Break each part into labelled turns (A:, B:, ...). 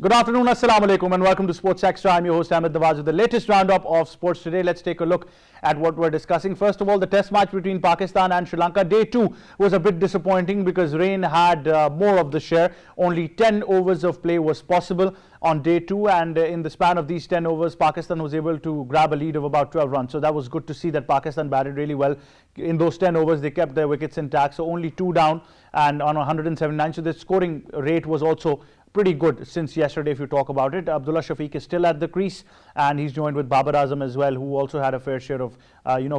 A: Good afternoon, assalamu alaikum, and welcome to Sports Extra. I'm your host Ahmed Nawaz with the latest roundup of sports today. Let's take a look at what we're discussing. First of all, the test match between Pakistan and Sri Lanka. Day 2 was a bit disappointing because rain had more of the share. Only 10 overs of play was possible on day 2, and in the span of these 10 overs, Pakistan was able to grab a lead of about 12 runs. So that was good to see that Pakistan batted really well. In those 10 overs, they kept their wickets intact, so only 2 down and on 179. So the scoring rate was also pretty good since yesterday if you talk about it. Abdullah Shafiq is still at the crease, and he's joined with Babar Azam as well, who also had a fair share of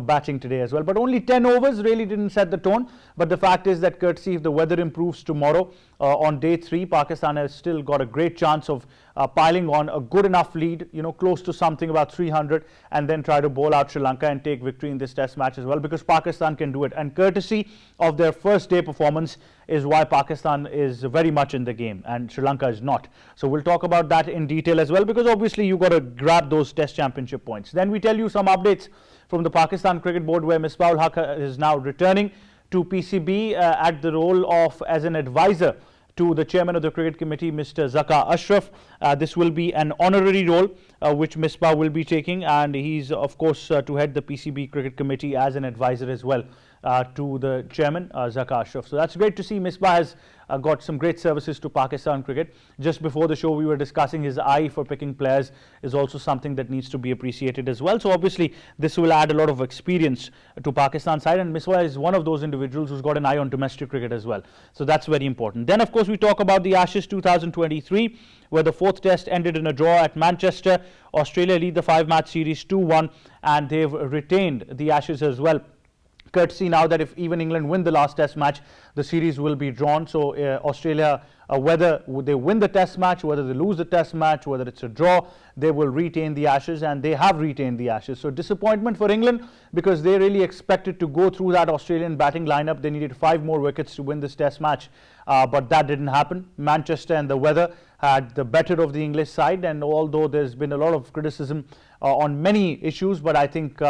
A: batting today as well. But only 10 overs really didn't set the tone. But the fact is that courtesy if the weather improves tomorrow on day 3, Pakistan has still got a great chance of piling on a good enough lead, close to something about 300, and then try to bowl out Sri Lanka and take victory in this test match as well, because Pakistan can do it. And courtesy of their first day performance is why Pakistan is very much in the game and Sri Lanka is not. So we'll talk about that in detail as well, because obviously you've got to grab those test championship points. Then we tell you some updates from the Pakistan Cricket Board, where Misbah-ul Haq is now returning to PCB at the role of as an advisor to the chairman of the cricket committee, Mr. Zaka Ashraf. This will be an honorary role which Misbah will be taking, and he's of course to head the PCB cricket committee as an advisor as well to the chairman, Zaka Ashraf. So that's great to see. Misbah has got some great services to Pakistan cricket. Just before the show we were discussing his eye for picking players is also something that needs to be appreciated as well. So obviously this will add a lot of experience to Pakistan side, and Misbah is one of those individuals who's got an eye on domestic cricket as well. So that's very important. Then of course we talk about the Ashes 2023, where the 4th test ended in a draw at Manchester. Australia lead the 5-match series 2-1, and they've retained the Ashes as well, courtesy now that if even England win the last test match, the series will be drawn. So Australia, whether they win the test match, whether they lose the test match, whether it's a draw, they will retain the Ashes, and they have retained the Ashes. So disappointment for England, because they really expected to go through that Australian batting lineup. They needed 5 more wickets to win this test match, but that didn't happen. Manchester and the weather had the better of the English side, and although there's been a lot of criticism on many issues, but I think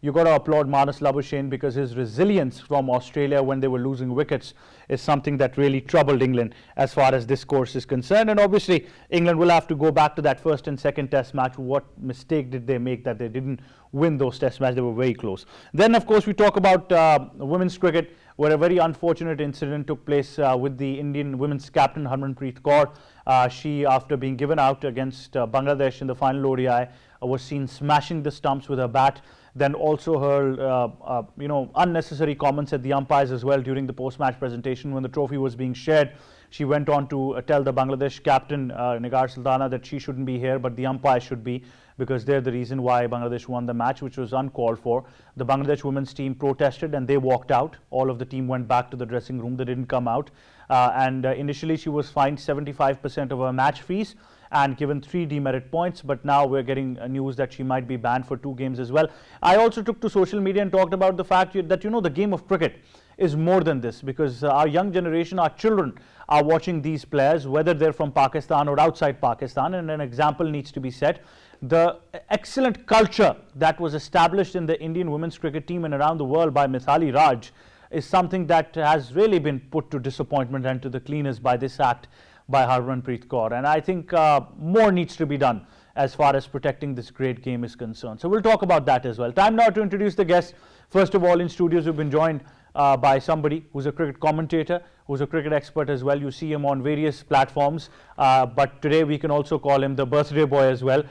A: you got to applaud Marnus Labuschagne, because his resilience from Australia when they were losing wickets is something that really troubled England as far as this course is concerned. And obviously England will have to go back to that first and second test match. What mistake did they make that they didn't win those test matches? They were very close. Then of course we talk about women's cricket, where a very unfortunate incident took place with the Indian women's captain Harmanpreet Kaur. She, after being given out against Bangladesh in the final ODI, was seen smashing the stumps with her bat. Then also her unnecessary comments at the umpires as well during the post-match presentation when the trophy was being shared. She went on to tell the Bangladesh captain Nigar Sultana that she shouldn't be here, but the umpires should be, because they're the reason why Bangladesh won the match, which was uncalled for. The Bangladesh women's team protested and they walked out. All of the team went back to the dressing room. They didn't come out. Initially she was fined 75% of her match fees and given 3 demerit points, but now we're getting news that she might be banned for 2 games as well. I also took to social media and talked about the fact that the game of cricket is more than this, because our young generation, our children are watching these players, whether they're from Pakistan or outside Pakistan, and an example needs to be set. The excellent culture that was established in the Indian women's cricket team and around the world by Mithali Raj is something that has really been put to disappointment and to the cleaners by this act by Harmanpreet Kaur. And I think more needs to be done as far as protecting this great game is concerned. So we'll talk about that as well. Time now to introduce the guests. First of all, in studios we've been joined by somebody who's a cricket commentator, who's a cricket expert as well. You see him on various platforms, but today we can also call him the birthday boy as well.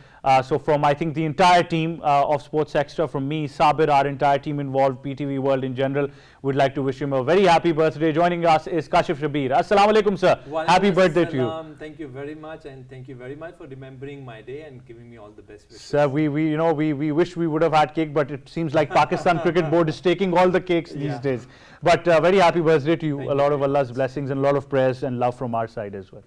A: So from, I think, the entire team of Sports Extra, from me, Sabir, our entire team involved, PTV World in general, we'd like to wish him a very happy birthday. Joining us is Kashif Shabir. Assalamu alaikum, sir. Happy birthday to you.
B: Thank you very much, and thank you very much for remembering my day and giving me all the best wishes.
A: Sir, we wish we would have had cake, but it seems like Pakistan Cricket Board is taking all the cakes these days. But very happy birthday to you. A lot of Allah's blessings and a lot of prayers and love from our side as well.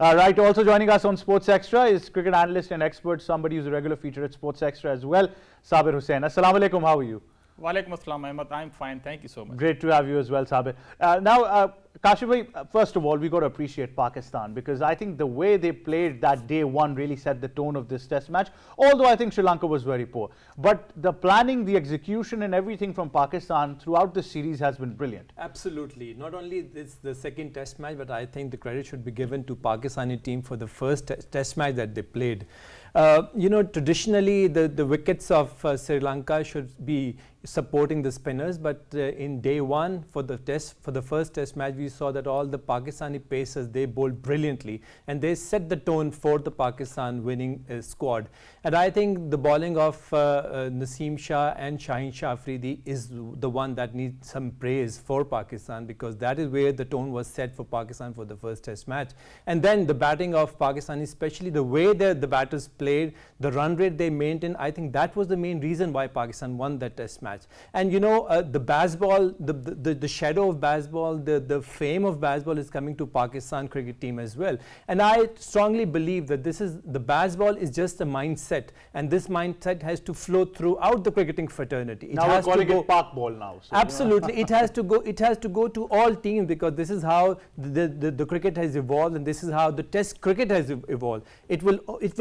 A: Right, also joining us on Sports Extra is cricket analyst and expert, somebody who's a regular feature at Sports Extra as well, Sabir Hussain. Assalamu alaikum, how are you?
C: Walaikum assalam, Ahmed. I'm fine, thank you so much.
A: Great to have you as well, Sabir. Now, Kashif, first of all, we got to appreciate Pakistan because I think the way they played that day one really set the tone of this test match. Although I think Sri Lanka was very poor, but the planning, the execution, and everything from Pakistan throughout the series has been brilliant.
B: Absolutely. Not only this the second test match, but I think the credit should be given to Pakistani team for the first test match that they played. Traditionally the wickets of Sri Lanka should be supporting the spinners, but in day one for the first test match, we saw that all the Pakistani pacers, they bowled brilliantly and they set the tone for the Pakistan winning squad. And I think the bowling of Naseem Shah and Shaheen Shah Afridi is the one that needs some praise for Pakistan, because that is where the tone was set for Pakistan for the first test match. And then the batting of Pakistan, especially the way the batters played, the run rate they maintained, I think that was the main reason why Pakistan won that test match. And the baseball, the shadow of baseball, the fame of baseball is coming to Pakistan cricket team as well. And I strongly believe that the baseball is just a mindset, and this mindset has to flow throughout the cricketing fraternity.
A: Now we're calling it park ball now. So
B: absolutely, it has to go to all teams, because this is how the cricket has evolved, and this is how the test cricket has evolved. It will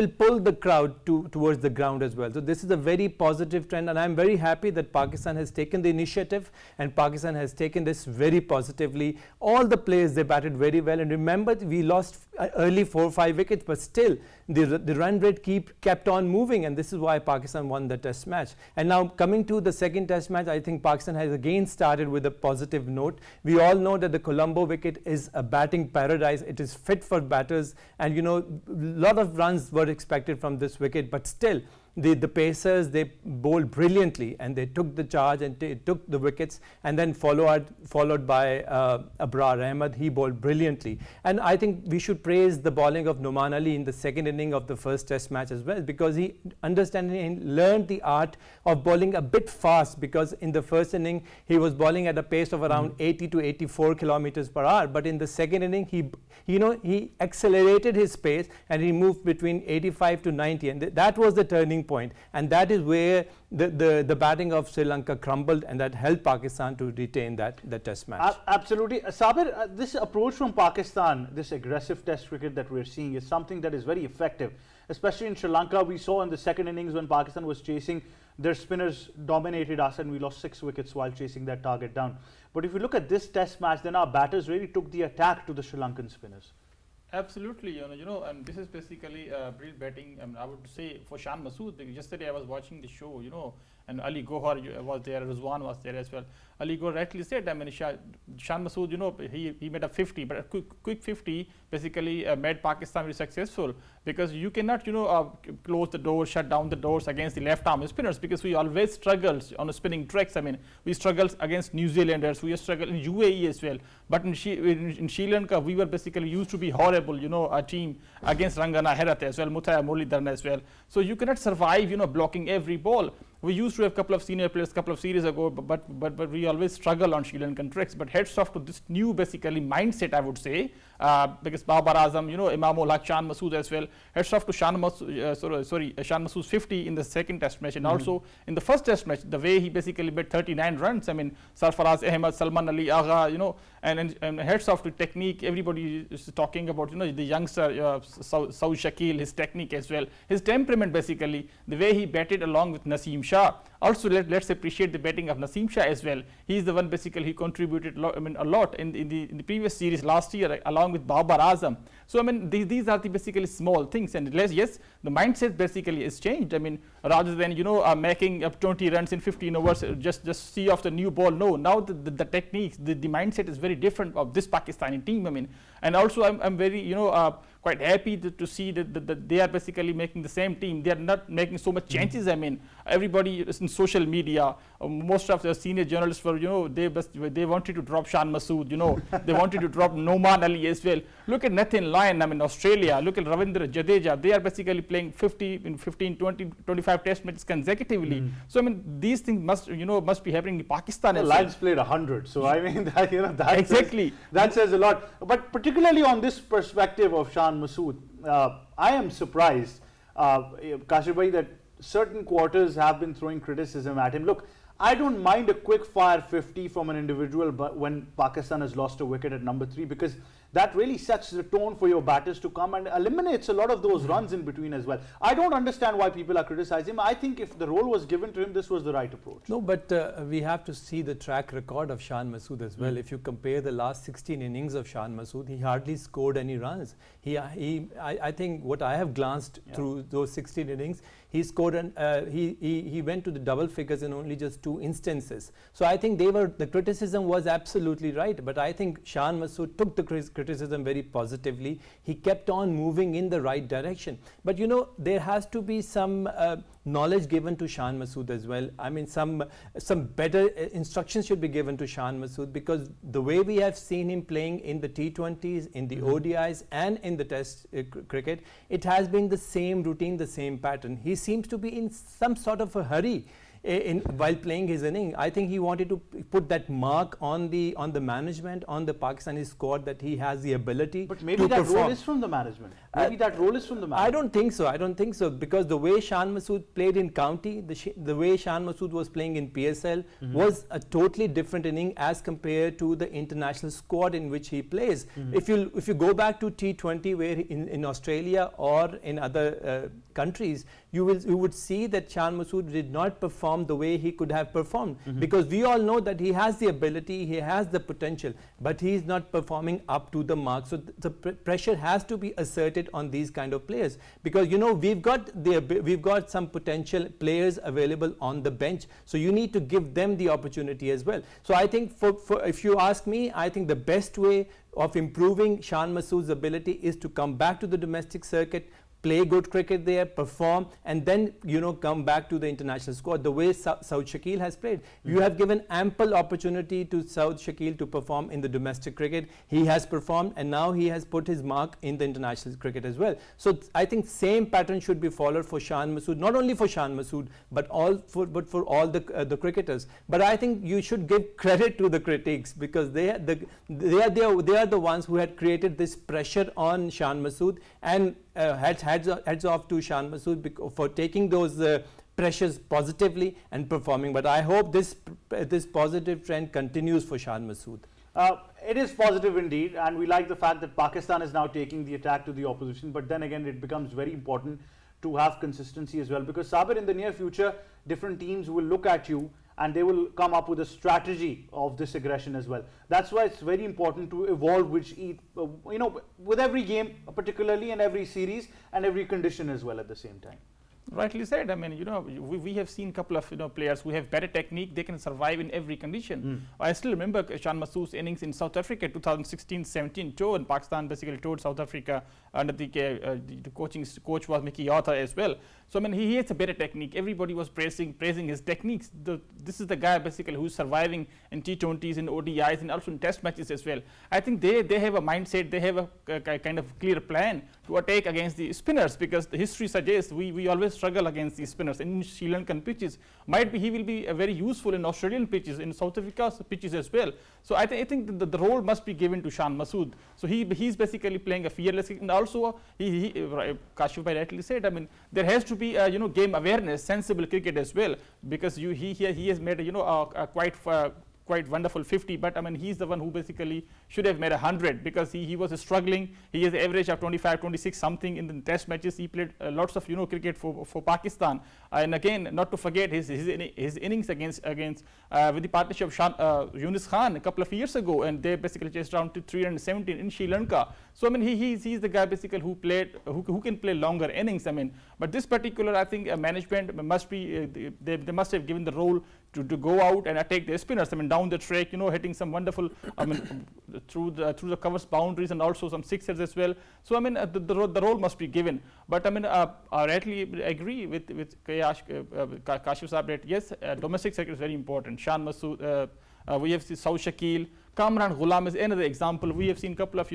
B: pull the crowd towards the ground as well. So this is a very positive trend, and I'm very happy that Pakistan has taken the initiative and Pakistan has taken this very positively. All the players, they batted very well, and remember, we lost early 4 or 5 wickets, but still the run rate kept on moving, and this is why Pakistan won the test match. And now coming to the second test match, I think Pakistan has again started with a positive note. We all know that the Colombo wicket is a batting paradise. It is fit for batters, and a lot of runs were expected from this wicket, but still the pacers, they bowled brilliantly and they took the charge and took the wickets, and then followed by Abrar Ahmed. He bowled brilliantly, and I think we should praise the bowling of Nouman Ali in the second inning of the first test match as well, because he learned the art of bowling a bit fast, because in the first inning he was bowling at a pace of around 80 to 84 kilometers per hour, but in the second inning he accelerated his pace and he moved between 85 to 90, and that was the turning point, and that is where the batting of Sri Lanka crumbled, and that helped Pakistan to retain that test match.
A: Absolutely. Sabir, this approach from Pakistan, this aggressive test cricket that we're seeing, is something that is very effective, especially in Sri Lanka. We saw in the second innings when Pakistan was chasing, their spinners dominated us and we lost 6 wickets while chasing that target down. But if you look at this test match, then our batters really took the attack to the Sri Lankan spinners.
C: Absolutely, and this is basically brilliant batting. I would say for Shan Masood. Yesterday I was watching the show, and Ali Gohar was there, Rizwan was there as well. Ali Gohar rightly said, Shan Masood, he made a 50, but a quick 50 basically made Pakistan very successful, because you cannot, close the doors, shut down the doors against the left arm spinners, because we always struggle on the spinning tracks. We struggle against New Zealanders, we struggle in UAE as well, but in Sri Lanka we were basically used to be horrible, a team against Rangana Herat as well, Mutaya Muralidharan as well. So you cannot survive, blocking every ball. We used to have a couple of senior players a couple of series ago, but we always struggle on Sri Lankan tracks. But heads off to this new basically mindset, I would say, because Babar Azam, Imamul Haq, Shan Masood as well. Heads off to Shan Masood's 50 in the second test match, and also in the first test match, the way he basically made 39 runs. Sarfaraz Ahmed, Salman Ali Agha, and heads off to technique. Everybody is talking about the youngster Saud Shakil, his technique as well, his temperament basically, the way he batted along with Naseem Shah. Also, let's appreciate the batting of Naseem Shah as well. He is the one basically he contributed a lot in the previous series last year, along with Babar Azam. So these are the basically small things, and yes, the mindset basically is changed. Rather than making up 20 runs in 15 overs, just see off the new ball. No, now the techniques, the mindset is very different of this Pakistani team. And also I'm very quite happy to see that they are basically making the same team. They are not making so much changes. Everybody is in social media. Most of the senior journalists were, they wanted to drop Shan Masood. They wanted to drop Nouman Ali as well. Look at Nathan Lyon, Australia. Look at Ravindra Jadeja. They are basically playing 50 in 15, 20, 25 test matches consecutively. So these things must be happening in Pakistan.
A: The Lions played 100. So that
C: exactly
A: that says a lot. But particularly on this perspective of Shan Masood, I am surprised, Kashif bhai, that certain quarters have been throwing criticism at him. Look, I don't mind a quick fire 50 from an individual, but when Pakistan has lost a wicket at number 3, because that really sets the tone for your batters to come and eliminates a lot of those runs in between as well. I don't understand why people are criticizing him. I think if the role was given to him, this was the right approach.
B: No, but we have to see the track record of Shan Masood as well. If you compare the last 16 innings of Shan Masood, he hardly scored any runs. I think what I have glanced through those 16 innings, he scored he went to the double figures in only just 2 instances. So I think the criticism was absolutely right. But I think Shan Masood took the criticism very positively. He kept on moving in the right direction. But you know, there has to be some knowledge given to Shan Masood as well. I mean, some better instructions should be given to Shan Masood, because the way we have seen him playing in the T20s, in the ODIs and in the Test cricket, it has been the same routine, the same pattern. He seems to be in some sort of a hurry while playing his inning. I think he wanted to put that mark on the management, on the Pakistani squad, that he has the ability
A: but maybe
B: to
A: that
B: perform.
A: role is from the management. Maybe that role is from the management.
B: I don't think so. I don't think so, because the way Shan Masood played in county, the way Shan Masood was playing in PSL was a totally different inning as compared to the international squad in which he plays. If you go back to T20, where in Australia or in other countries, you would see that Shan Masood did not perform the way he could have performed, because we all know that he has the ability, he has the potential, but he is not performing up to the mark. So the pressure has to be asserted on these kind of players, because you know, we've got some potential players available on the bench, so you need to give them the opportunity as well. So I think for if you ask me, I think the best way of improving Shan Masood's ability is to come back to the domestic circuit, play good cricket there, perform, and then, you know, come back to the international squad. The way Saud Shakeel has played, you have given ample opportunity to Saud Shakeel to perform in the domestic cricket. He has performed, and now he has put his mark in the international cricket as well. So I think same pattern should be followed for Shan Masood, not only for Shan Masood, but for all the cricketers. But I think you should give credit to the critics, because they are the ones who had created this pressure on Shan Masood, and heads off to Shan Masood for taking those pressures positively and performing. But I hope this positive trend continues for Shan Masood.
A: It is positive indeed, and we like the fact that Pakistan is now taking the attack to the opposition. But then again, it becomes very important to have consistency as well, because Sabir, in the near future, different teams will look at you and they will come up with a strategy of this aggression as well. That's why it's very important to evolve with every game, particularly in every series and every condition as well at the same time.
C: Rightly said. I mean, you know, we have seen a couple of players who have better technique. They can survive in every condition. I still remember Shan Masood's innings in South Africa 2016-17 tour, and Pakistan basically toured South Africa under the coach was Mickey Arthur as well. So I mean, he has a better technique. Everybody was praising his techniques. This is the guy basically who's surviving in T20s, in ODIs, and also in Test matches as well. I think they have a mindset. They have a kind of clear plan to attack against the spinners, because the history suggests we always struggle against the spinners in Sri Lankan pitches. Might be he will be very useful in Australian pitches, in South Africa's pitches as well. So I think the role must be given to Shan Masood. So he's basically playing a fearless, and also Kashif Bhai rightly said, I mean, there has to be game awareness, sensible cricket as well, because he has made a quite wonderful 50, but I mean, he's the one who basically should have made 100, because he was struggling. He has an average of 25, 26 something in the Test matches. He played lots of cricket for Pakistan, and again, not to forget his innings against with the partnership of Yunus Khan a couple of years ago, and they basically chased down to 317 in Sri Lanka. So I mean, he's the guy basically who can play longer innings. I mean, but this particular, I think, management must be they must have given the role to go out and attack the spinners. I mean, down the track, hitting some wonderful, I mean, through the covers boundaries, and also some sixers as well. So I mean, the role must be given. But I mean, I rightly agree with Kashif Saab that yes, domestic circuit is very important. Shan Masood, we have seen Saud Shakeel, Kamran Ghulam is another example. We have seen a couple of,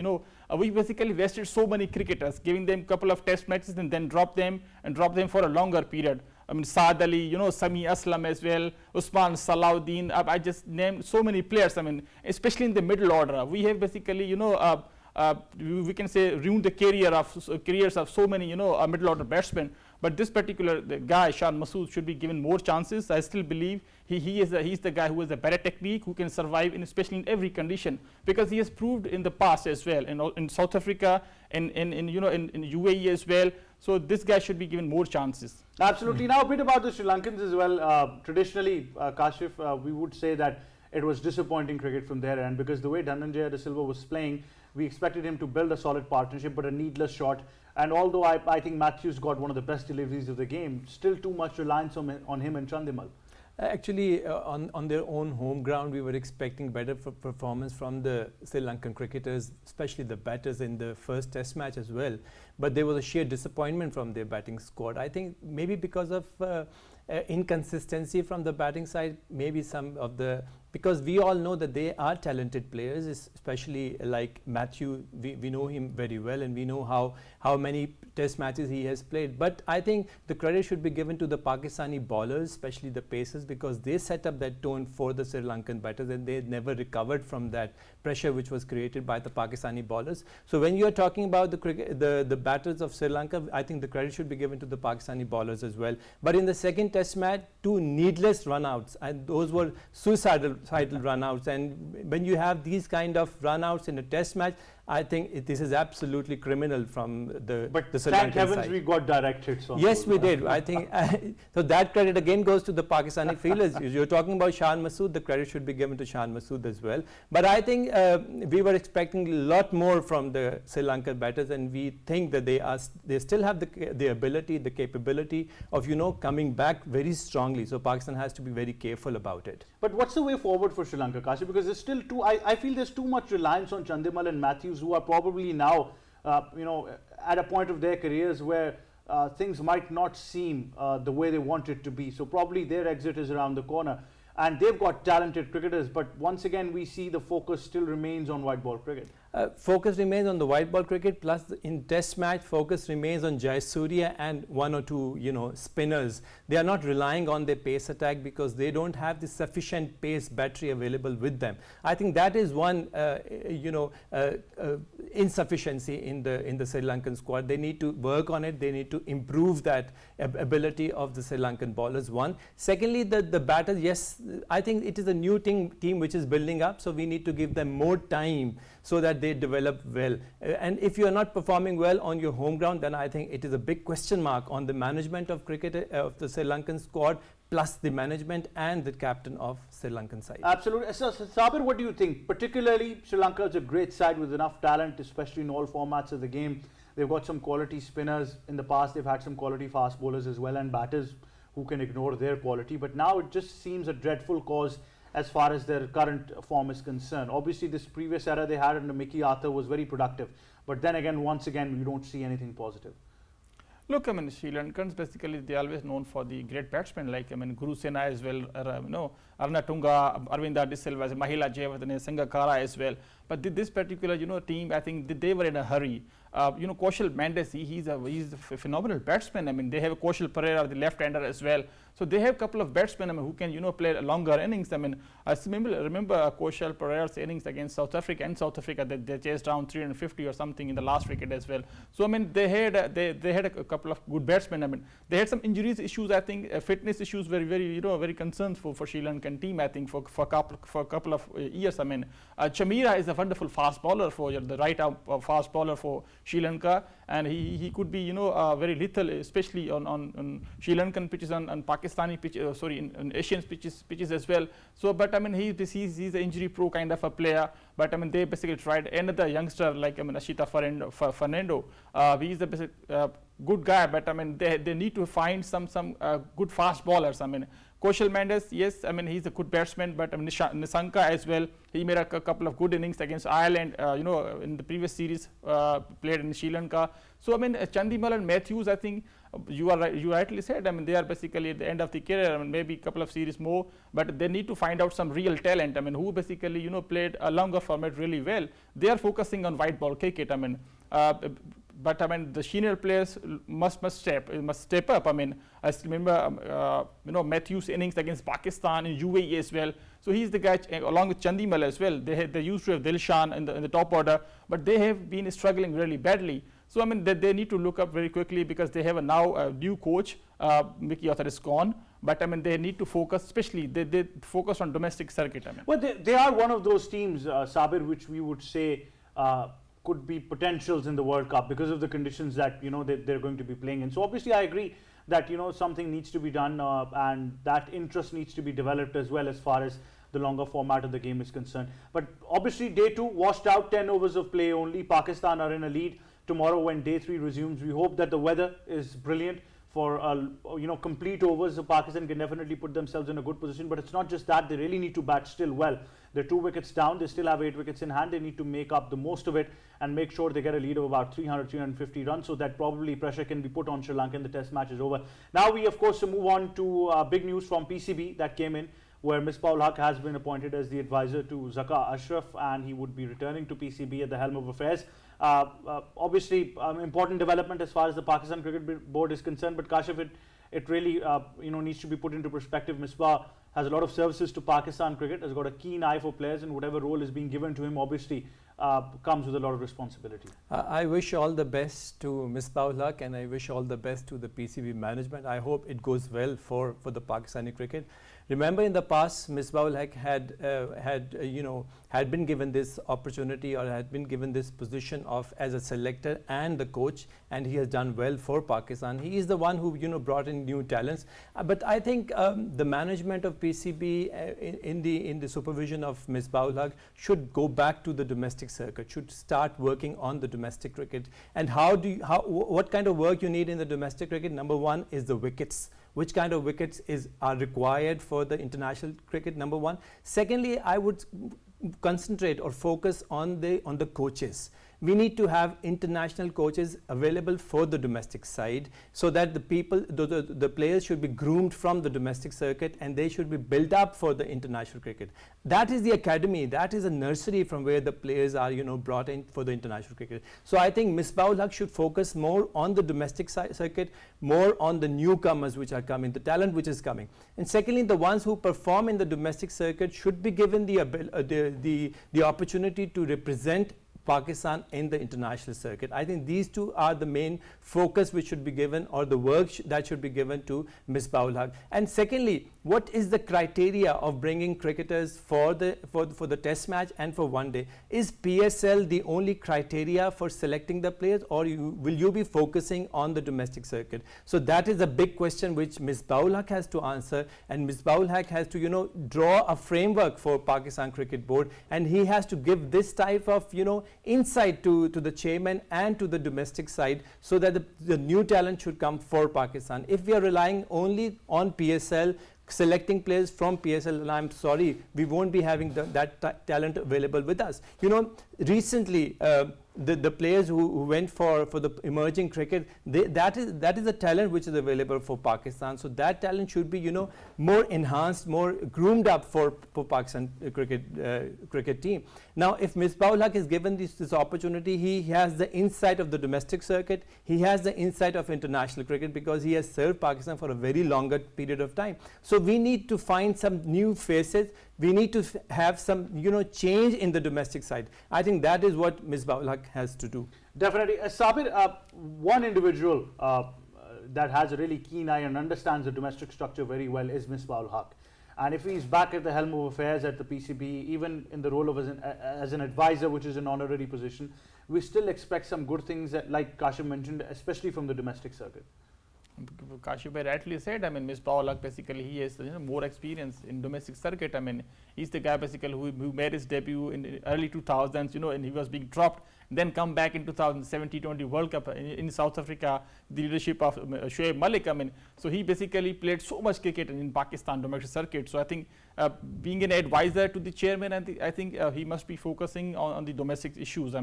C: we basically vested so many cricketers, giving them a couple of Test matches and then drop them for a longer period. I mean, Saad Ali, Sami Aslam as well, Usman Salahuddin. I just named so many players. I mean, especially in the middle order, we have basically, we can say ruined the careers of so many, middle order batsmen. But this particular the guy, Shan Masood, should be given more chances. I still believe he's the guy who has a better technique, who can survive, especially in every condition, because he has proved in the past as well, in South Africa, in UAE as well. So this guy should be given more chances.
A: Absolutely. Now a bit about the Sri Lankans as well. Traditionally, Kashif, we would say that it was disappointing cricket from their end, because the way Dhananjaya De Silva was playing, we expected him to build a solid partnership, but a needless shot. And although I think Matthews got one of the best deliveries of the game, still too much reliance on him and Chandimal.
B: Actually, on their own home ground, we were expecting better performance from the Sri Lankan cricketers, especially the batters in the first test match as well. But there was a sheer disappointment from their batting squad. I think maybe because of inconsistency from the batting side, maybe because we all know that they are talented players, especially like Matthew. We know him very well, and we know how many test matches he has played. But I think the credit should be given to the Pakistani bowlers, especially the pacers, because they set up that tone for the Sri Lankan batters, and they never recovered from that pressure which was created by the Pakistani bowlers. So when you are talking about the batters of Sri Lanka, I think the credit should be given to the Pakistani bowlers as well. But in the second test match, 2 needless runouts, and those were suicidal runouts. And when you have these kind of runouts in a test match, I think this is absolutely criminal from the Sri
A: Thank
B: Lankan
A: heavens
B: side.
A: we got direct hits on
B: Yes,
A: those.
B: we did. I think so. That credit again goes to the Pakistani fielders. You're talking about Shan Masood. The credit should be given to Shan Masood as well. But I think we were expecting a lot more from the Sri Lankan batters, and we think that they still have the ability, the capability of coming back very strongly. So Pakistan has to be very careful about it.
A: But what's the way forward for Sri Lanka, Kashi? Because there's still I feel there's too much reliance on Chandimal and Matthews, who are probably now, at a point of their careers where things might not seem the way they want it to be. So probably their exit is around the corner. And they've got talented cricketers, but once again we see the focus still remains on white ball cricket.
B: Focus remains on the white ball cricket, plus in test match focus remains on Jayasuriya and 1 or 2 spinners. They are not relying on their pace attack because they don't have the sufficient pace battery available with them. I think that is one insufficiency in the Sri Lankan squad. They need to work on it. They need to improve that ability of the Sri Lankan bowlers. One. Secondly, the batters, yes, I think it is a new team which is building up, so we need to give them more time so that they develop well. And if you are not performing well on your home ground, then I think it is a big question mark on the management of cricket of the Sri Lankan squad, plus the management and the captain of Sri Lankan side.
A: Absolutely. So, Sabir, what do you think? Particularly, Sri Lanka is a great side with enough talent, especially in all formats of the game. They've got some quality spinners. In the past, they've had some quality fast bowlers as well, and batters who can ignore their quality. But now it just seems a dreadful cause as far as their current form is concerned. Obviously, this previous era they had under Mickey Arthur was very productive. But then again, once again, we don't see anything positive.
C: Look, Sri Lankans basically they are always known for the great batsmen like Guru Sena as well, Aruna Tunga, Arvinda De Silva, Mahila Jayawardene, Sangakkara as well. But this particular team, I think they were in a hurry. Kaushal Mendes, he's a phenomenal batsman. They have Kaushal Pereira, the left-hander as well. So they have a couple of batsmen who can play longer innings. I remember Kaushal Pereira's innings against South Africa. That they chased down 350 or something in the last wicket as well. So they had a couple of good batsmen. They had some injuries issues. I think fitness issues were very concerned for Sri Lankan team. I think for a couple of years. Chamira is a wonderful fast bowler for the right arm fast bowler for Sri Lanka, and he could be very lethal, especially on Sri Lankan pitches and Pakistani pitches. In Asian pitches as well. So, but he's an injury pro kind of a player. But they basically tried another youngster like Ashita Fernando. He's a basic good guy, but they need to find some good fast bowlers. Kaushal Mendes, yes, he's a good batsman, but Nissanka as well. He made a couple of good innings against Ireland, in the previous series, played in Sri Lanka. So, Chandimal and Matthews, I think you are right, you rightly said, they are basically at the end of the career, maybe a couple of series more, but they need to find out some real talent, who basically, played a longer format really well. They are focusing on white ball cricket, but the senior players must step up. I still remember Matthews' innings against Pakistan and UAE as well. So he's the guy along with Chandimal as well. They used to have Dilshan in the top order, but they have been struggling really badly. So I mean, they need to look up very quickly because they have now a new coach, Mickey Arthur is gone. But I mean, they need to focus, especially they focus on domestic circuit. I mean,
A: Well, they are one of those teams, Sabir, which we would say could be potentials in the World Cup because of the conditions that they're going to be playing in. So obviously, I agree that something needs to be done and that interest needs to be developed as well as far as the longer format of the game is concerned. But obviously, day 2 washed out, 10 overs of play only. Pakistan are in a lead tomorrow when day 3 resumes. We hope that the weather is brilliant for complete overs. So Pakistan can definitely put themselves in a good position, but it's not just that, they really need to bat still well. They're 2 wickets down, they still have 8 wickets in hand. They need to make up the most of it and make sure they get a lead of about 300-350 runs, so that probably pressure can be put on Sri Lanka and the test match is over. Now we of course move on to big news from PCB that came in, where Misbah-ul Haq has been appointed as the advisor to Zaka Ashraf, and he would be returning to PCB at the helm of affairs. Obviously, important development as far as the Pakistan Cricket Board is concerned, but Kashif, it really needs to be put into perspective. Misbah has a lot of services to Pakistan cricket, has got a keen eye for players, and whatever role is being given to him obviously comes with a lot of responsibility.
B: I wish all the best to Misbah-ul Haq, and I wish all the best to the PCB management. I hope it goes well for the Pakistani cricket. Remember, in the past, Misbah-ul Haq had been given this opportunity, or had been given this position of as a selector and the coach, and he has done well for Pakistan. He is the one who brought in new talents. But I think the management of PCB in the supervision of Misbah-ul Haq should go back to the domestic circuit, should start working on the domestic cricket. And what kind of work you need in the domestic cricket? Number one is the wickets. Which kind of wickets are required for the international cricket, number one. Secondly, I would concentrate or focus on the coaches. We need to have international coaches available for the domestic side, so that the players should be groomed from the domestic circuit and they should be built up for the international cricket. That is the academy, that is a nursery from where the players are brought in for the international cricket. So I think Misbah-ul Haq should focus more on the domestic circuit, more on the newcomers which are coming, the talent which is coming. And secondly, the ones who perform in the domestic circuit should be given the opportunity to represent Pakistan in the international circuit. I think these two are the main focus which should be given, or the work that should be given to Misbah-ul Haq. And secondly, what is the criteria of bringing cricketers for the test match and for one day? Is PSL the only criteria for selecting the players, or will you be focusing on the domestic circuit? So that is a big question which Misbah-ul Haq has to answer, and Misbah-ul Haq has to draw a framework for Pakistan Cricket Board, and he has to give this type of insight to the chairman and to the domestic side, so that the new talent should come for Pakistan. If we are relying only on PSL, selecting players from PSL, I'm sorry, we won't be having that talent available with us. Recently, the players who went for the emerging cricket, that is a talent which is available for Pakistan. So that talent should be more enhanced, more groomed up for Pakistan cricket team. Now, if Misbah-ul Haq is given this opportunity, he has the insight of the domestic circuit, he has the insight of international cricket, because he has served Pakistan for a very longer period of time. So we need to find some new faces. We need to have some change in the domestic side. I think that is what Misbah-ul Haq has to do.
A: Definitely. Sabir, one individual that has a really keen eye and understands the domestic structure very well is Misbah-ul Haq. And if he's back at the helm of affairs at the PCB, even in the role of as an advisor, which is an honorary position, we still expect some good things, like Kashif mentioned, especially from the domestic circuit.
C: Kashif rightly said, Misbah-ul Haq, basically he has more experience in domestic circuit. He's the guy basically who made his debut in the early 2000s, and he was being dropped, then come back in 2017 T20 World Cup in South Africa, the leadership of Shoaib Malik. So he basically played so much cricket in Pakistan domestic circuit. So I think being an advisor to the chairman, I think he must be focusing on the domestic issues.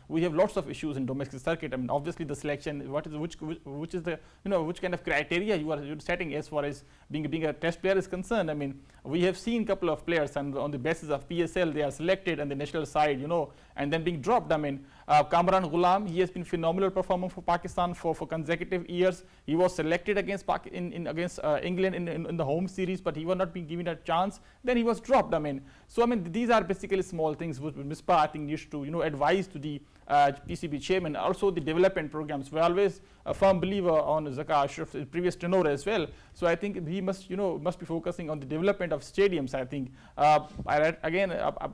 C: We have lots of issues in domestic circuit. Obviously the selection, which is the which kind of criteria you're setting as far as being a test player is concerned. We have seen a couple of players, and on the basis of PSL they are selected on the national side, and then being dropped. Kamran Ghulam, he has been phenomenal performer for Pakistan for consecutive years. He was selected against England in the home series, but he was not being given a chance. Then he was dropped. So these are basically small things which Misbah, I think, needs to advise to the PCB chairman, also the development programs. We're always a firm believer on Zaka Ashraf's previous tenure as well. So I think he must, must be focusing on the development of stadiums. I think I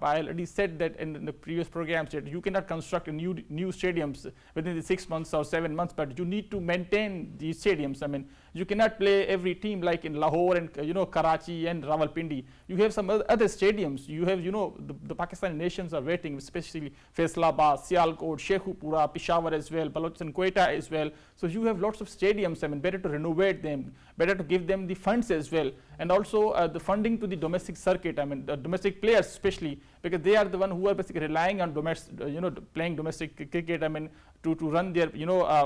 C: already said that in the previous programs that you cannot construct a new stadiums within the 6 months or 7 months, but you need to maintain these stadiums. I mean, you cannot play every team like in Lahore and Karachi and Rawalpindi. You have some other stadiums. You have the Pakistani nations are waiting, especially Faisalabad, Sialkot, Sheikhupura, Peshawar as well, Balochistan, Quetta as well. So you have lots of stadiums. I mean, better to renovate them, better to give them the funds as well, and also the funding to the domestic circuit. I mean, the domestic players especially, because they are the one who are basically relying on playing domestic cricket. I mean, to run their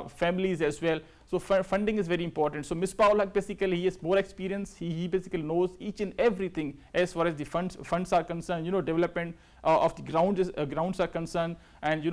C: families as well. So funding is very important. So Misbah-ul Haq, basically he has more experience. He basically knows each and everything as far as the funds are concerned. Development of the grounds are concerned, and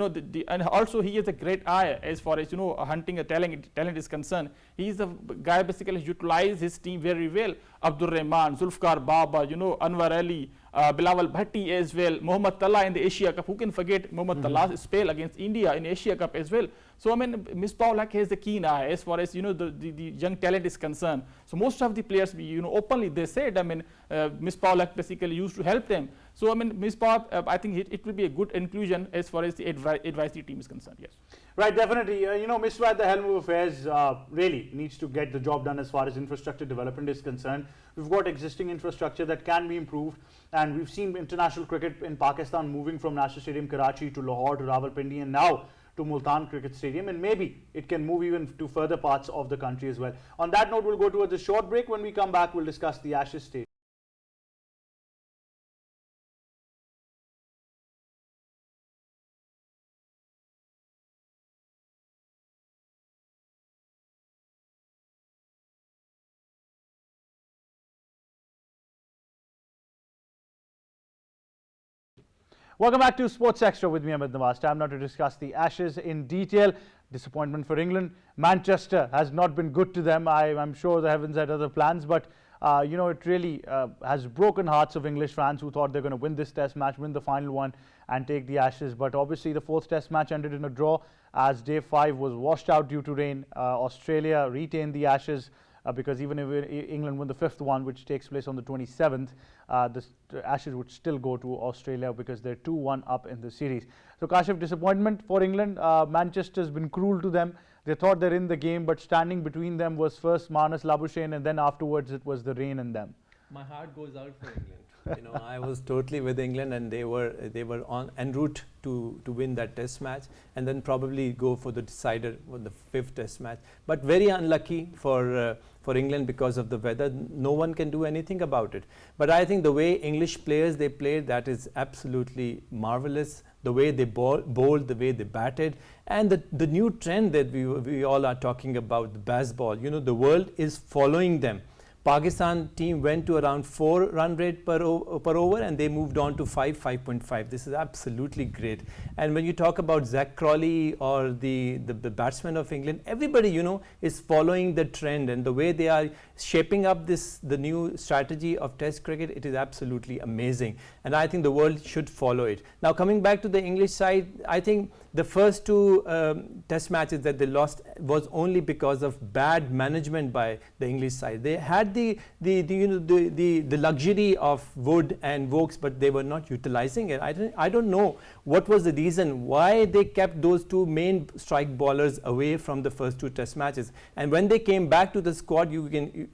C: and also he has a great eye as far as hunting a talent is concerned. He is the guy basically utilize his team very well. Abdur Rahman, Zulfikar Baba, Anwar Ali, Bilawal Bhatti as well, Mohammad Tallah in the Asia Cup. Who can forget Mohammad Tallah's spell against India in Asia Cup as well? So I mean, Misbah-ul Haq has the keen eye as far as the young talent is concerned. So most of the players, openly they said, I mean, Misbah-ul Haq basically used to help them. So I mean, Misbah, I think it will be a good inclusion as far as the advisory team is concerned. Yes.
A: Right, definitely. Misbah at the helm of affairs really needs to get the job done as far as infrastructure development is concerned. We've got existing infrastructure that can be improved, and we've seen international cricket in Pakistan moving from National Stadium Karachi to Lahore to Rawalpindi and now to Multan Cricket Stadium, and maybe it can move even to further parts of the country as well. On that note, we'll go towards a short break. When we come back, we'll discuss the Ashes stage. Welcome back to Sports Extra with me, Ahmed Nawaz. Time now to discuss the Ashes in detail. Disappointment for England. Manchester has not been good to them. I'm sure the heavens had other plans, but it really has broken hearts of English fans who thought they're going to win this Test match, win the final one, and take the Ashes. But obviously, the fourth Test match ended in a draw as Day 5 was washed out due to rain. Australia retained the Ashes. Because even if England win the fifth one, which takes place on the 27th, the Ashes would still go to Australia because they're 2-1 up in the series. So Kashif, disappointment for England. Manchester's been cruel to them. They thought they're in the game, but standing between them was first Marnus Labuschagne, and then afterwards it was the rain and them.
B: My heart goes out for England. I was totally with England, and they were en route to win that Test match, and then probably go for the decider for the fifth Test match. But very unlucky for England because of the weather. No one can do anything about it. But I think the way English players they played, that is absolutely marvelous. The way they bowled, the way they batted, and the new trend that we all are talking about, the baseball. The world is following them. Pakistan team went to around 4 run rate per over, and they moved on to 5.5. This is absolutely great. And when you talk about Zach Crawley or the batsmen of England, everybody is following the trend, and the way they are shaping up the new strategy of Test cricket, it is absolutely amazing. And I think the world should follow it. Now coming back to the English side, I think the first two Test matches that they lost was only because of bad management by the English side. They had the luxury of Wood and Vokes, but they were not utilizing it. I don't know what was the reason why they kept those two main strike bowlers away from the first two Test matches. And when they came back to the squad,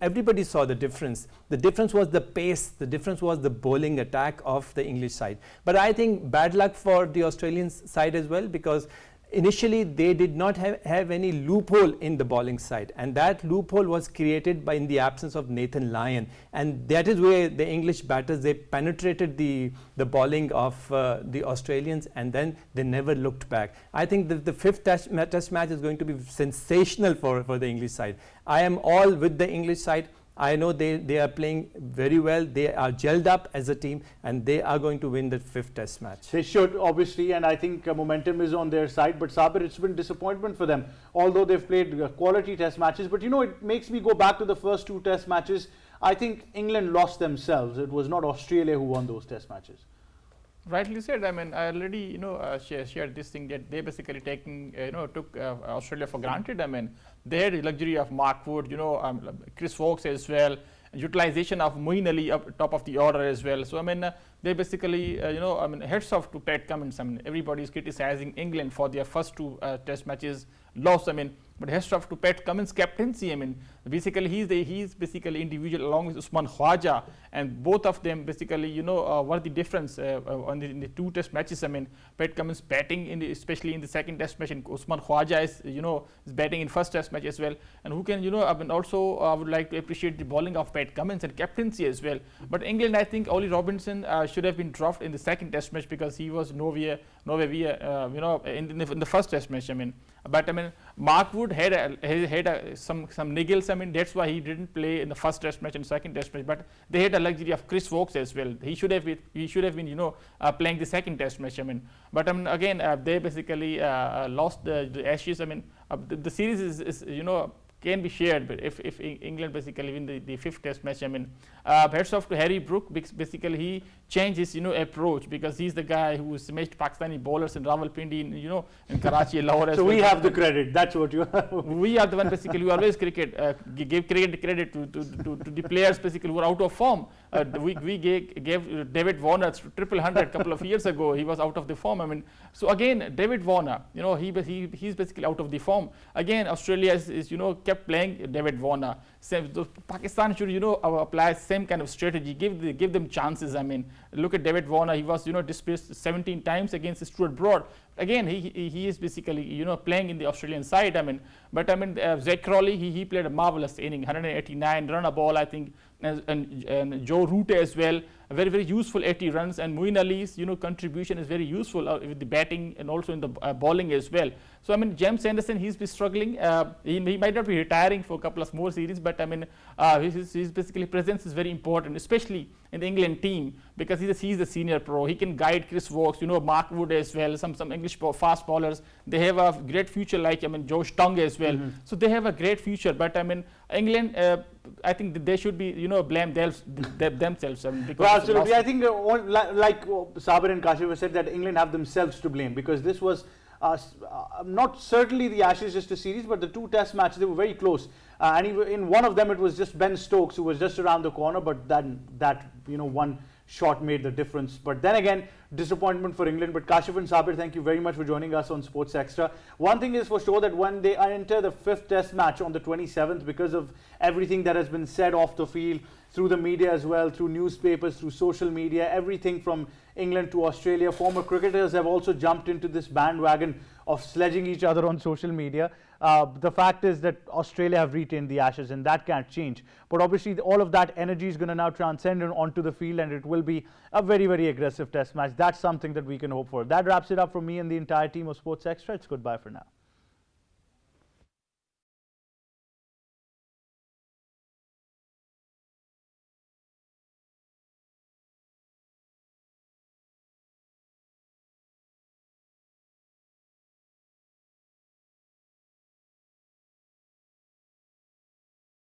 B: everybody saw the difference. The difference was the pace. The difference was the bowling attack of the English side. But I think bad luck for the Australian side as well, because initially they did not have any loophole in the bowling side, and that loophole was created in the absence of Nathan Lyon, and that is where the English batters they penetrated the bowling of the Australians, and then they never looked back. I think the fifth test match is going to be sensational for the English side. I am all with the English side. I know they are playing very well. They are gelled up as a team, and they are going to win the fifth Test match.
A: They should, obviously, and I think momentum is on their side. But Sabir, it's been disappointment for them, although they've played quality Test matches. But it makes me go back to the first two Test matches. I think England lost themselves. It was not Australia who won those Test matches.
C: Rightly said. I mean, I already, shared this thing that they basically took Australia for granted. I mean, they had the luxury of Mark Wood, Chris Woakes as well, utilization of Moeen Ali up top of the order as well. So I mean, they basically, heads off to Pat Cummins. I mean, everybody is criticizing England for their first two Test matches loss. I mean, but heads off to Pat Cummins' captaincy. I mean, basically he's basically individual along with Usman Khawaja, and both of them basically were the difference in the two Test matches. I mean, Pat Cummins batting especially in the second Test match, and Usman Khawaja is batting in first Test match as well. And who can I mean, also I would like to appreciate the bowling of Pat Cummins and captaincy as well. But England, I think Ollie Robinson should have been dropped in the second Test match because he was nowhere in the first Test match. I mean, but I mean, Mark Wood had some niggles. I mean, that's why he didn't play in the first Test match and second Test match. But they had a luxury of Chris Woakes as well. He should have been playing the second Test match. I mean, but I mean, again, they basically lost the Ashes. I mean, the series is can be shared, but if England basically win the fifth Test match, I mean, hats off to Harry Brook. Basically, he changed his approach because he's the guy who smashed Pakistani bowlers in Rawalpindi, in Karachi, Lahore. As
A: So
C: well.
A: we have the credit. That's what you.
C: We are the one basically who always give credit to the players basically who are out of form. We gave David Warner triple 100 a couple of years ago. He was out of the form. I mean, so again, David Warner, he's basically out of the form. Again, Australia is kept playing David Warner. So Pakistan should apply same kind of strategy. Give them chances. I mean, look at David Warner. He was dismissed 17 times against Stuart Broad. Again, he is basically playing in the Australian side. I mean, but I mean Zach Crawley, he played a marvelous inning, 189 run a ball, I think, and Joe Root as well, a very useful 80 runs, and Moeen Ali's contribution is very useful with the batting and also in the bowling as well. So I mean, James Anderson, he's been struggling. He might not be retiring for a couple of more series, but I mean, his basically presence is very important, especially in the England team, because he's the senior pro. He can guide Chris Woakes, Mark Wood as well, some English fast bowlers. They have a great future, like I mean Josh Tongue as well. So they have a great future. But I mean, England, I think that they should be blame themselves. I mean, because
A: Well, absolutely. I think like Sabir and Kashif said, that England have themselves to blame, because this was not certainly the Ashes just a series, but the two Test matches, they were very close. And in one of them, it was just Ben Stokes who was just around the corner, but that one shot made the difference. But then again, disappointment for England. But Kashif and Sabir, thank you very much for joining us on Sports Extra. One thing is for sure, that when they enter the fifth Test match on the 27th, because of everything that has been said off the field, through the media as well, through newspapers, through social media, everything from England to Australia, former cricketers have also jumped into this bandwagon of sledging each other on social media. The fact is that Australia have retained the Ashes, and that can't change. But obviously, all of that energy is going to now transcend onto the field, and it will be a very aggressive Test match. That's something that we can hope for. That wraps it up for me and the entire team of Sports Extra. It's goodbye for now.